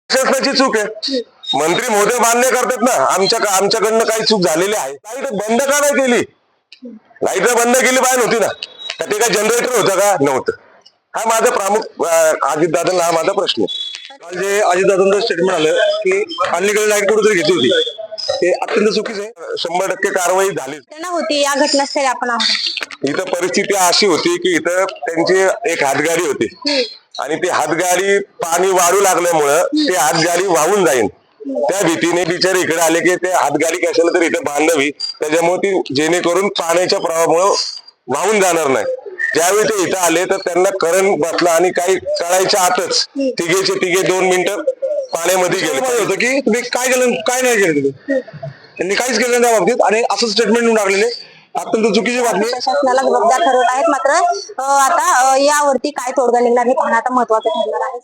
शासनाची चूक आहे. मंत्री महोदय मान्य करतात ना आमच्याकडनं काही चूक झालेली आहे. लाईट बंद का नाही केली? लाईट बंद केली पाहिजे होती ना. का ते काय जनरेटर होतं का? नव्हतं. हा माझा प्रमुख अजितदादांना हा माझा प्रश्न आहे. काल जे अजितदादांचं स्टेटमेंट आलं की अलीकडे लाईट कुठेतरी घेतली होती, ते अत्यंत चुकीचं आहे. 100% कारवाई झाली. घटना होती, या घटनास्थळी आपण आहोत. इथं परिस्थिती अशी होती की इथं त्यांची एक हातगाडी होती आणि ती हातगाडी पाणी वाढू लागल्यामुळं ती हातगाडी वाहून जाईल त्या भीतीने बिचारे इकडे आले की ते हातगाडी कशाला तरी इथं बांधावी, त्याच्यामुळे ती जेणेकरून पाण्याच्या प्रवाहामुळे वाहून जाणार नाही. ज्यावेळी ते इथं आले तर त्यांना करंट बसला आणि काही कळायच्या आतच तिघेचे तिघे 2 मिनिटं पाण्यामध्ये गेले. होतं की तुम्ही काय केलं काय नाही केलं तुम्ही, त्यांनी काहीच केलं त्या बाबतीत आणि असं स्टेटमेंट देऊन टाकलेले अत्यंत चुकीची बातमी. प्रशासनाला जबाबदार ठरवत आहेत. मात्र आता यावरती काय तोडगा निघणार हे पाहणं आता महत्वाचं ठरणार आहे.